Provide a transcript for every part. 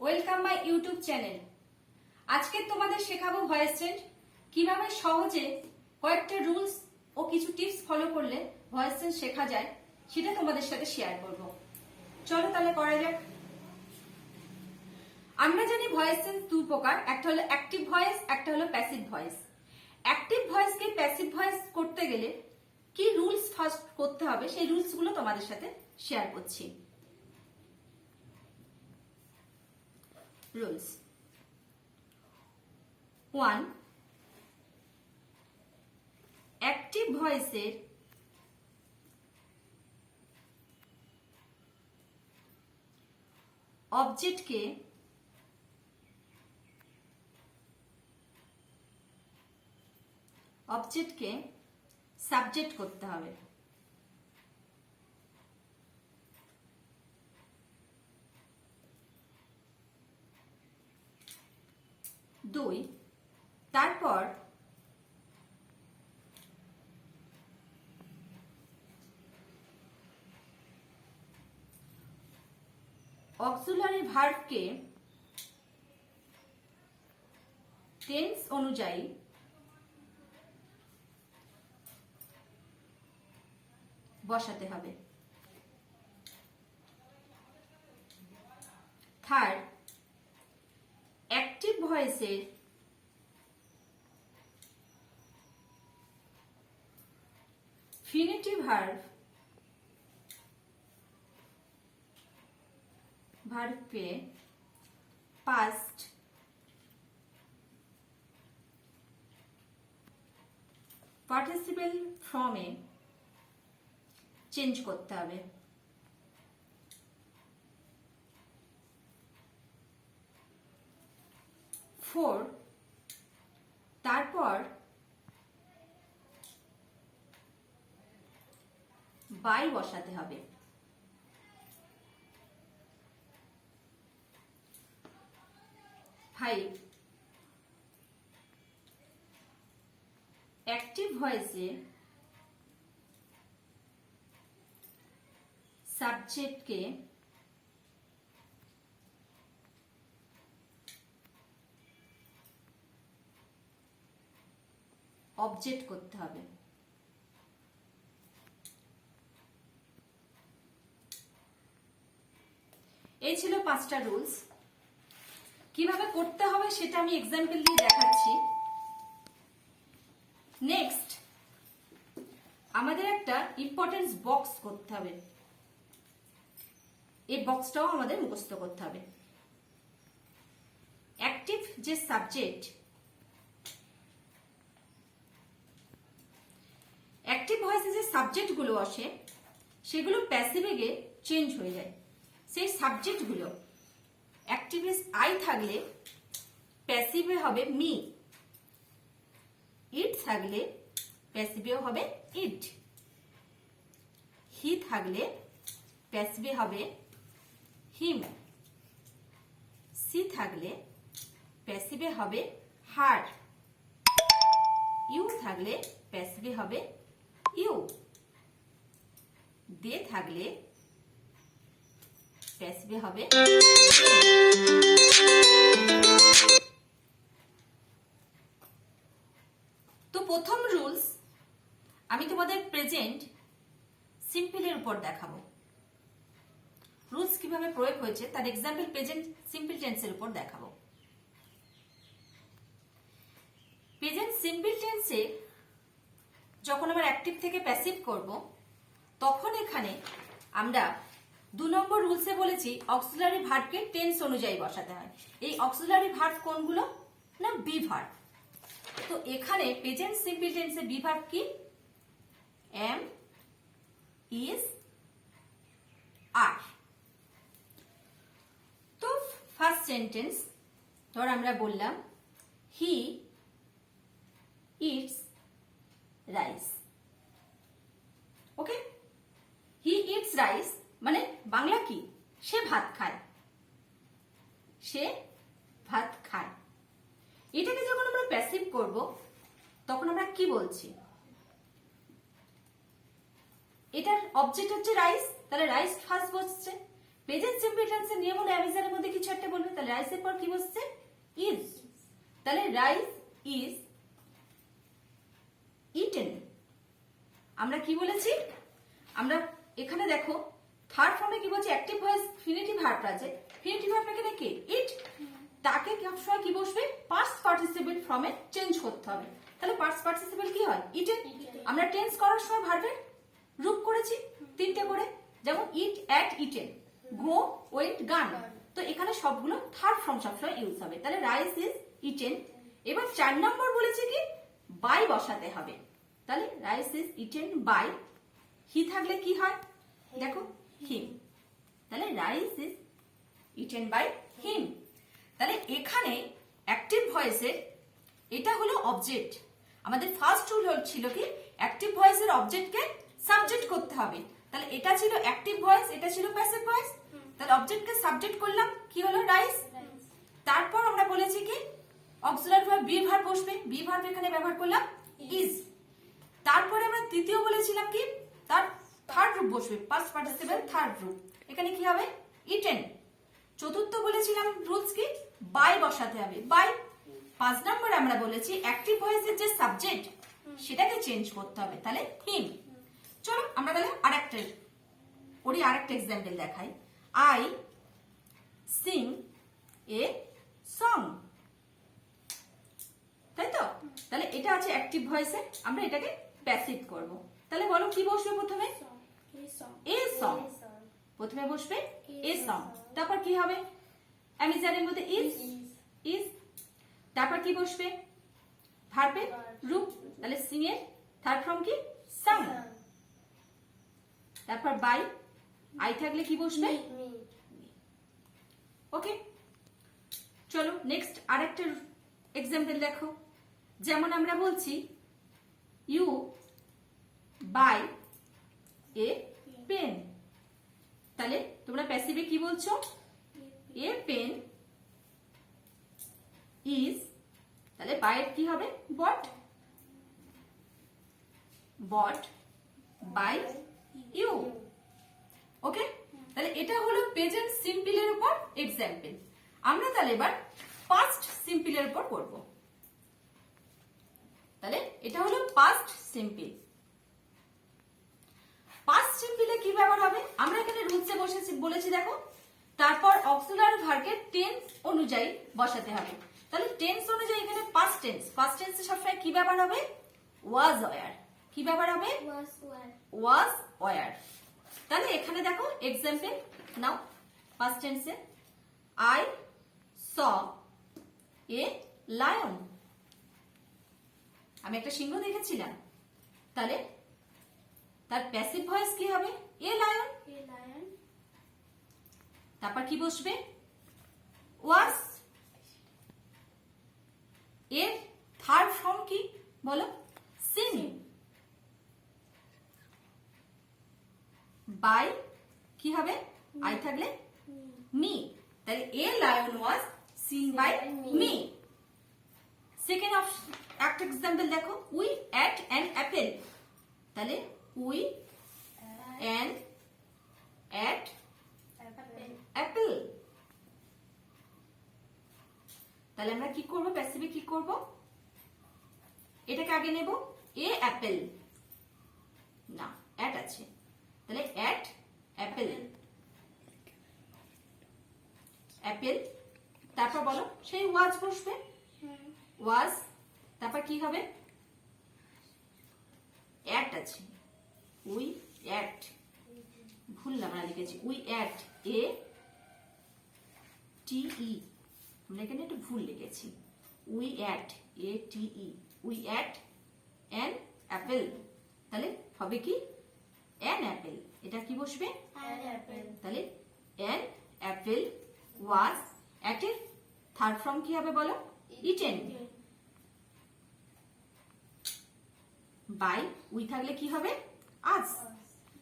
Welcome my YouTube channel. আজকে তোমাদের শেখাবো ভয়েস চেঞ্জ, কিভাবে সহজে কয়েকটা রুলস ও কিছু টিপস ফলো করলে ভয়েস চেঞ্জ শেখা যায়, সেটা তোমাদের সাথে শেয়ার করব। চলো তাহলে করা যাক। আমরা জানি ভয়েস চেঞ্জ দুই প্রকার, একটা হলো অ্যাক্টিভ ভয়েস, একটা হলো প্যাসিভ ভয়েস। অ্যাক্টিভ ভয়েসকে প্যাসিভ ভয়েস করতে গেলে কি রুলস ফার্স্ট করতে হবে, সেই রুলস গুলো তোমাদের সাথে শেয়ার করছি। রুলস 1, অ্যাক্টিভ ভয়েসের অবজেক্টকে সাবজেক্ট করতে হবে। 2, তারপর অক্সিলারি ভার্বকে টেন্স অনুযায়ী বসাতে হবে। 3, অ্যাক্টিভ ভয়েসের ফিনিটিভ ভার্বকে পাস্ট পার্টিসিপেল ফর্মে চেঞ্জ করতে হবে। 4, তারপর বাই বসাতে হবে। 5, অ্যাক্টিভ ভয়েসে সাবজেক্টকে অবজেক্ট করতে হবে। এই ছিল 5টা রুলস। কিভাবে করতে হবে সেটা আমি এক্সাম্পল দিয়ে দেখাচ্ছি। নেক্সট আমাদের একটা ইম্পর্টেন্স বক্স করতে হবে। এই বক্সটাও আমাদের মুখস্থ করতে হবে। অ্যাক্টিভ যে সাবজেক্ট, অ্যাক্টিভ ভয়েসে যে সাবজেক্ট গুলো আসে সেগুলো প্যাসিভে গিয়ে চেঞ্জ হয়ে যায়। সেই সাবজেক্ট গুলো অ্যাক্টিভে আই থাকলে প্যাসিভে হবে মি, ইট থাকলে প্যাসিভে হবে ইট, হি থাকলে প্যাসিভে হবে হিম, সি থাকলে প্যাসিভে হবে হার, ইউ থাকলে প্যাসিভে হবে ইউ, দে থাকলে প্যাসিভে হবে। তো প্রথম রুলস আমি তোমাদের প্রেজেন্ট সিম্পলের উপর দেখাবো। রুলস কিভাবে প্রয়োগ হয়েছে তার এক্সাম্পল প্রেজেন্ট সিম্পল টেন্সের উপর দেখাবো। প্রেজেন্ট সিম্পল টেন্সে যখন আমরা অ্যাক্টিভ থেকে প্যাসিভ করব, তখন এখানে আমরা 2 নম্বর রুলসে বলেছি অক্সিলারি ভার্বকে টেন্স অনুযায়ী বসাতে হয়। এই অক্সিলারি ভার্ব কোনগুলো? না, বি ভার্ব। তো এখানে প্রেজেন্ট সিম্পল টেন্সে বি ভার্ব কি? এম, ইজ, আর। তো ফার্স্ট সেন্টেন্স ধর আমরা বললাম he eats rice. Okay, he eats rice মানে বাংলা কি? সে ভাত খায়। সে ভাত খায়। এটাকে যখন আমরা প্যাসিভ করব তখন আমরা কি বলছি? এটার অবজেক্ট হচ্ছে রাইস, তাহলে রাইস ফার্স্ট বসছে। প্রেজেন্ট সিম্পল টেন্সের নিয়ম হলো অ্যামিজারের মধ্যে কিছু একটা বলবে, তাহলে তাহলে রাইসের পর কি বসছে? ইজ। তাহলে রাইস ইজ ইটেন। আমরা কি বলেছি? আমরা এখানে দেখো থার্ড ফর্মে কি বলছি? অ্যাক্টিভ ভয়েস ফিনিটিভ ভার্ব আছে। ফিনিটিভ ভার্ব এখানে কি? ইট। তাকে সবসময় কি বসবে? পাস্ট পার্টিসিপেল ফর্মে চেঞ্জ করতে হবে। তাহলে পাস্ট পার্টিসিপেল কি হয়? ইটেন। আমরা টেন্স করার সময় ভার্বের রূপ করেছি তিনটে করে, যেমন ইট, অ্যাট, ইটেন, গো, ওয়েন্ট, গান। তো এখানে সবগুলো থার্ড ফর্ম সবসময় ইউজ হবে। তাহলে রাইস ইজ ইটেন। এবার 4 নম্বর বলেছে কি? বাই বসাতে হবে। তাহলে rice is eaten by, he থাকলে কি হয়? দেখো হিম। তাহলে rice is eaten by him. তাহলে এখানে অ্যাক্টিভ ভয়েসের এটা হলো অবজেক্ট। আমাদের ফার্স্ট রুল ছিল কি? অ্যাক্টিভ ভয়েসের অবজেক্টকে সাবজেক্ট করতে হবে। তাহলে এটা ছিল অ্যাক্টিভ ভয়েস, এটা ছিল প্যাসিভ ভয়েস। তাহলে অবজেক্টকে সাবজেক্ট করলাম, কি হলো? রাইস। তারপর আমরা বলেছি কি? অক্সিলারি ভার্ব বি ভার্ব বসবে। বি ভার্ব এখানে ব্যবহার করলাম ইজ। তারপরে আমরা তৃতীয় বলেছিলাম কি? তার থার্ড রূপ বসবে, পাস্ট পার্টিসিপেল থার্ড রূপ। এখানে কি হবে? ইটেন। চতুর্থ বলেছিলাম রুলস কি? বাই বসাতে হবে, বাই। 5 নম্বরে আমরা বলেছি অ্যাক্টিভ ভয়েসের যে সাবজেক্ট সেটাকে চেঞ্জ করতে হবে। তাহলে হিম। চলো আমরা তাহলে আরেকটা এক্সাম্পল দেখাই। I sing a song. তাই তো? তাহলে এটা আছে অ্যাক্টিভ ভয়েসে, আমরা এটাকে প্যাসিভ করব। তাহলে বলো কি বসবে প্রথমে? A song. প্রথমে বসবে এ সং। তারপর কি হবে? আমি জানের মধ্যে ইজ, ইজ। তারপর কি বসবে? ভার্বের রূপ। তাহলে সিং এর থার্ড ফর্ম কি? সাং। তারপর বাই, আই থাকলে কি বসবে? ওকে, চলো নেক্সট আরেকটা এক্সাম্পল দেখো। যেমন আমরা বলছি ইউ বাই এ পেন। তাহলে তোমরা প্যাসিভে কি বলছো? A pen is. তাহলে বাই কি হবে? বট। Bought by you. ওকে, তাহলে এটা হলো প্রেজেন্ট সিম্পলের উপর এক্সাম্পল। আমরা তাহলে এবার পাস্ট সিম্পলের উপর করব। তাহলে এটা হলো পাস্ট সিম্পল। পাস্ট সিম্পলে কি ব্যবহার হবে? আমরা এখানে রুলসে বলেছি দেখো, তারপর অক্সিলারি ভার্বকে টেন্স অনুযায়ী বসাতে হবে। তাহলে টেন্স অনুযায়ী এখানে পাস্ট টেন্স। পাস্ট টেন্সে সবসময় কি ব্যবহার হবে? Was were. কি ব্যবহার হবে? Was were. তাহলে এখানে দেখো এক্সাম্পল নাও। পাস্ট টেন্সে আই স এ লায়ন। আমি একটা সিংহ দেখেছিলাম। তাহলে তার প্যাসিভ ভয়েস কি হবে? A lion. তারপর কি বসবে? ওয়াজ। এর থার্ড ফর্ম কি বলো? সিং। বাই কি হবে? আই থাকলে মি। তাহলে a lion was seen by me. Second একটা এক্সাম্পল দেখো, উই এট অ্যান অ্যাপেল। তাহলে উই অ্যান এট অ্যাপেল। তাহলে আমরা কি করব? প্যাসিভে কি করব? এটাকে আগে নেব, এ অ্যাপেল না, অ্যাট আছে। তাহলে অ্যাট অ্যাপেল। অ্যাপেল। তারপর বলো সেই ওয়াজ বসবে, ওয়াজ। তারপর কি হবে? অ্যাট আছে, উই অ্যাট। ভুললাম না, লিখেছি উই অ্যাট, এ টি ই। আমরা এখানে একটু ভুল লিখেছি, we at, A T E. We at an apple. তাহলে হবে কি? An Apple. এটা কি বসবে? তাহলে অ্যান অ্যাপেল ওয়াজ অ্যাট এর থার্ড ফর্ম কি হবে বলো? ইটেন। বাই উই থাকলে কি হবে? আস।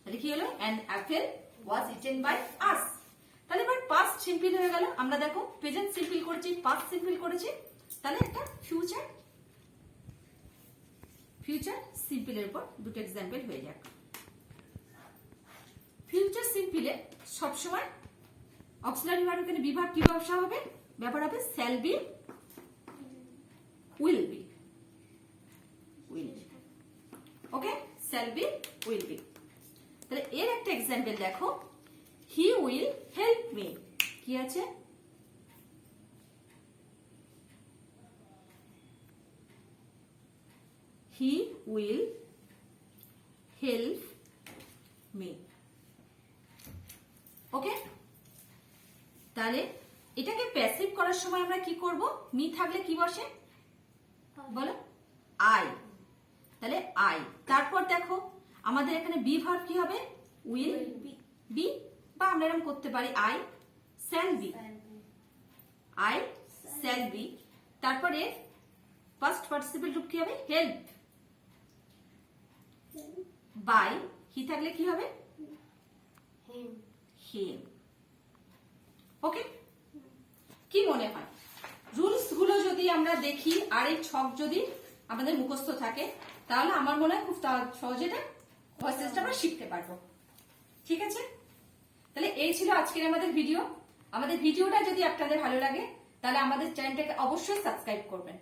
তাহলে কি হলো? An apple was eaten by us. তাহলে এবার পাস্ট সিম্পল হয়ে গেল। আমরা দেখো প্রেজেন্ট সিম্পল করেছি, পাস্ট সিম্পল করেছি। তাহলে একটা ফিউচার সিম্পলের উপর দুটো এক্সাম্পল হয়ে যাক। ফিউচার সিম্পলে সবসময় অক্সিলারি ভার্ব এখানে বি ভার্ব কি বসা হবে? ব্যাপার হবে shall be, will be, okay, shall be, will be. তাহলে এর একটা এক্সাম্পল দেখো, হি উইল হেল্প মি, কি আছে? হি উইল হেল্প মি, ওকে। তাহলে এটাকে প্যাসিভ করার সময় আমরা কি করব? মি থাকলে কি বসে বলো? আই। তাহলে আই, তারপর দেখো আমাদের এখানে বি ভার্ব কি হবে? উইল বি, বা আমরা এরকম করতে পারি I shall be, I shall be. তারপরে ফার্স্ট পার্টিসিপল রূপ কি হবে? হেল্প, বাই, হি থাকলে কি হবে? হিম, ওকে। কি মনে হয় রুলস গুলো যদি আমরা দেখি আর এই ছক যদি আমাদের মুখস্থ থাকে, তাহলে আমার মনে হয় খুব সহজে ভয়েসটা আমরা শিখতে পারবো। ঠিক আছে, তাহলে এই ছিল আজকের আমাদের ভিডিও। আমাদের ভিডিওটা যদি আপনাদের ভালো লাগে তাহলে আমাদের চ্যানেলটাকে অবশ্যই সাবস্ক্রাইব করবেন।